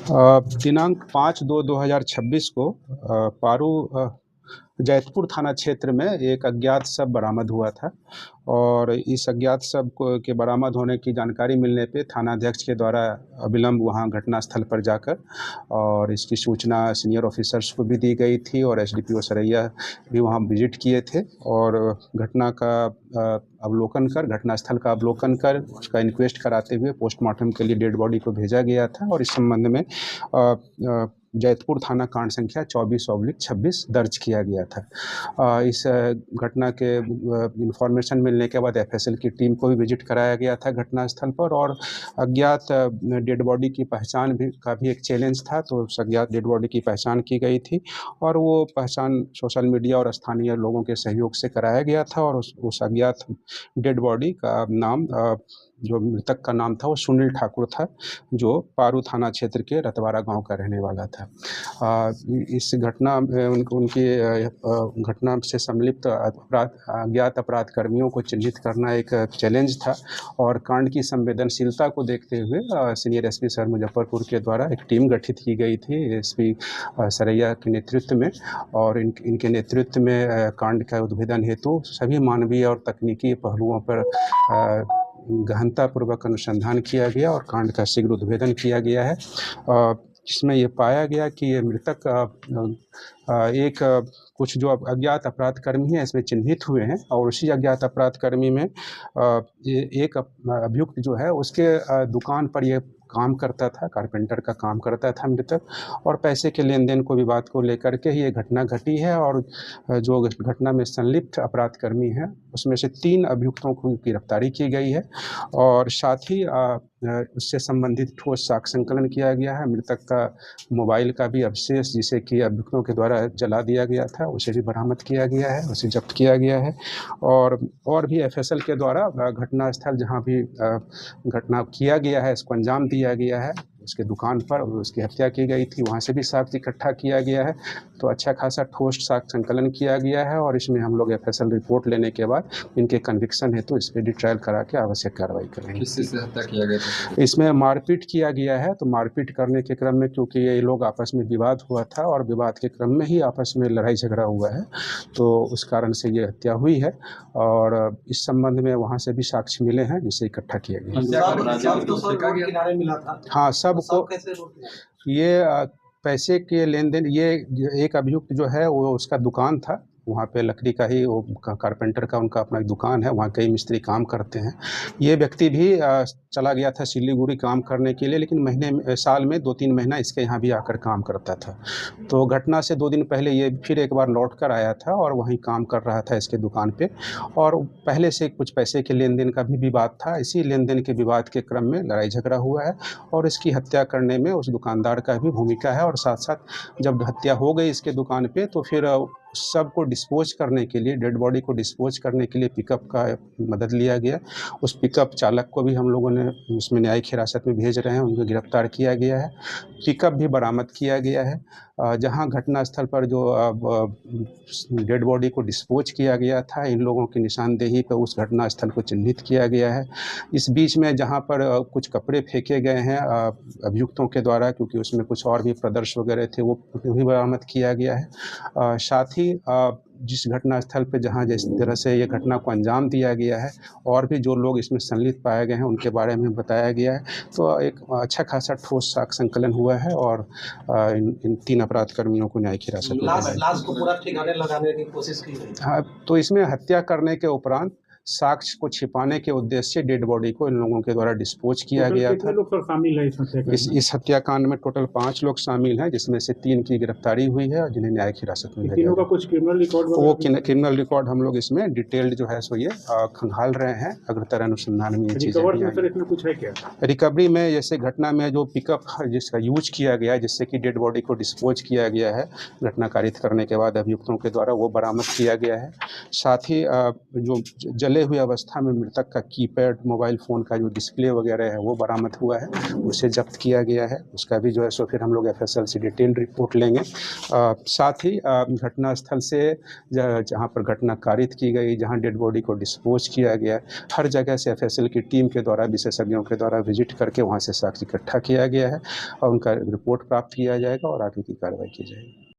दिनांक 5/2/2026 को पारू जैतपुर थाना क्षेत्र में एक अज्ञात शव बरामद हुआ था और इस अज्ञात शव को के बरामद होने की जानकारी मिलने पे थानाध्यक्ष के द्वारा अविलंब वहां घटनास्थल पर जाकर और इसकी सूचना सीनियर ऑफिसर्स को भी दी गई थी और एसडीपीओ सरैया भी वहां विजिट किए थे और घटना का घटनास्थल का अवलोकन कर उसका इंक्वेस्ट कराते हुए पोस्टमार्टम के लिए डेड बॉडी को भेजा गया था और इस संबंध में जैतपुर थाना कांड संख्या 24/26 दर्ज किया गया था। इस घटना के इंफॉर्मेशन मिलने के बाद एफएसएल की टीम को भी विजिट कराया गया था घटनास्थल पर और अज्ञात डेड बॉडी की पहचान का भी एक चैलेंज था, तो उस अज्ञात डेड बॉडी की पहचान की गई थी और वो पहचान सोशल मीडिया और स्थानीय लोगों के सहयोग से कराया गया था और उस अज्ञात डेड बॉडी का नाम जो मृतक का नाम था वो सुनील ठाकुर था, जो पारू थाना क्षेत्र के रतवारा गांव का रहने वाला था। इस घटना में उनकी घटना से संलिप्त अज्ञात अपराध कर्मियों को चिन्हित करना एक चैलेंज था और कांड की संवेदनशीलता को देखते हुए सीनियर एसपी सर मुजफ्फरपुर के द्वारा एक टीम गठित की गई थी एसपी सरैया के नेतृत्व में और इनके नेतृत्व में कांड का उद्भेदन हेतु सभी मानवीय और तकनीकी पहलुओं पर गहनतापूर्वक अनुसंधान किया गया और कांड का शीघ्र उद्भेदन किया गया है, जिसमें ये पाया गया कि ये मृतक एक कुछ जो अज्ञात अपराध कर्मी हैं इसमें चिन्हित हुए हैं और उसी अज्ञात अपराध कर्मी में एक अभियुक्त जो है उसके दुकान पर ये काम करता था, कारपेंटर का काम करता था मृतक और पैसे के लेन देन को विवाद को लेकर के ही ये घटना घटी है और जो घटना में संलिप्त अपराध कर्मी हैं उसमें से 3 अभियुक्तों को गिरफ्तारी की गई है और साथ ही उससे संबंधित ठोस साक्ष्य संकलन किया गया है। मृतक का मोबाइल का भी अवशेष जिसे कि अभियुक्तों के द्वारा जला दिया गया था उसे भी बरामद किया गया है, उसे जब्त किया गया है और भी एफएसएल के द्वारा घटनास्थल जहां भी घटना किया गया है इसको अंजाम दिया गया है, उसके दुकान पर उसकी हत्या की गई थी वहाँ से भी साक्ष्य इकट्ठा किया गया है, तो अच्छा खासा ठोस साक्ष्य संकलन किया गया है और इसमें हम लोग एफएसएल रिपोर्ट लेने के बाद इनके कन्विक्शन है तो इस पर डिट्रायल करा के आवश्यक कार्रवाई करेंगे। किस चीज़ से हत्या किया गया था? इसमें मारपीट किया गया है, तो मारपीट करने के क्रम में क्योंकि ये लोग आपस में विवाद हुआ था और विवाद के क्रम में ही आपस में लड़ाई झगड़ा हुआ है तो उस कारण से ये हत्या हुई है और इस संबंध में वहाँ से भी साक्ष्य मिले हैं जिसे इकट्ठा किया गया। हाँ, सबको ये पैसे के लेन देन, ये एक अभियुक्त जो है वो उसका दुकान था वहाँ पे लकड़ी का ही वो कारपेंटर का उनका अपना एक दुकान है, वहाँ कई मिस्त्री काम करते हैं। ये व्यक्ति भी चला गया था सिलीगुड़ी काम करने के लिए लेकिन साल में 2-3 महीना इसके यहाँ भी आकर काम करता था, तो घटना से 2 दिन पहले ये फिर एक बार लौट कर आया था और वहीं काम कर रहा था इसके दुकान पे और पहले से कुछ पैसे के लेन देन का भी विवाद था। इसी लेन देन के विवाद के क्रम में लड़ाई झगड़ा हुआ है और इसकी हत्या करने में उस दुकानदार का भी भूमिका है और साथ साथ जब हत्या हो गई इसके दुकान पे तो फिर सबको डिस्पोज करने के लिए, डेड बॉडी को डिस्पोज करने के लिए पिकअप का मदद लिया गया। उस पिकअप चालक को भी हम लोगों ने उसमें न्यायिक हिरासत में भेज रहे हैं, उनको गिरफ्तार किया गया है, पिकअप भी बरामद किया गया है। जहां घटनास्थल पर जो डेड बॉडी को डिस्पोज किया गया था इन लोगों की निशानदेही पर उस घटनास्थल को चिन्हित किया गया है। इस बीच में जहां पर कुछ कपड़े फेंके गए हैं अभियुक्तों के द्वारा, क्योंकि उसमें कुछ और भी प्रदर्श वगैरह थे, वो भी बरामद किया गया है। साथ ही जिस घटनास्थल पे जहां जिस तरह से ये घटना को अंजाम दिया गया है और भी जो लोग इसमें संलिप्त पाए गए हैं उनके बारे में बताया गया है, तो एक अच्छा खासा ठोस साक्ष्य संकलन हुआ है और इन 3 अपराध कर्मियों को न्यायिक हिरासत में लाश को पूरा ठिकाने लगाने की कोशिश की गई। हाँ, तो इसमें हत्या करने के उपरांत साक्ष्य को छिपाने के उद्देश्य से डेड बॉडी को इन लोगों के द्वारा डिस्पोज किया गया था। लोग शामिल है इस हत्याकांड में टोटल 5 लोग शामिल हैं, जिसमें से 3 की गिरफ्तारी हुई है और जिन्हें न्यायिक हिरासत में तीनों का कुछ क्रिमिनल रिकॉर्ड, वो क्रिमिनल रिकॉर्ड हम लोग इसमें डिटेल्ड जो है सो ये खंगाल रहे हैं। अग्रतर अनुसंधान में ये चीजें कुछ है क्या रिकवरी में, जैसे घटना में जो पिकअप जिसका यूज किया गया है जिससे कि डेड बॉडी को डिस्पोज किया गया है घटना कारित करने के बाद अभियुक्तों के द्वारा, वो बरामद किया गया है। साथ ही जो जले हुए अवस्था में मृतक का कीपैड, मोबाइल फ़ोन का जो डिस्प्ले वगैरह है वो बरामद हुआ है, उसे जब्त किया गया है। उसका भी जो है सो फिर हम लोग एफएसएल से डिटेल रिपोर्ट लेंगे। साथ ही घटनास्थल से जहाँ पर घटना कारित की गई, जहाँ डेड बॉडी को डिस्पोज किया गया, हर जगह से एफएसएल की टीम के द्वारा, विशेषज्ञों के द्वारा विजिट करके वहाँ से साक्ष्य इकट्ठा किया गया है और उनका रिपोर्ट प्राप्त किया जाएगा और आगे की कार्रवाई की जाएगी।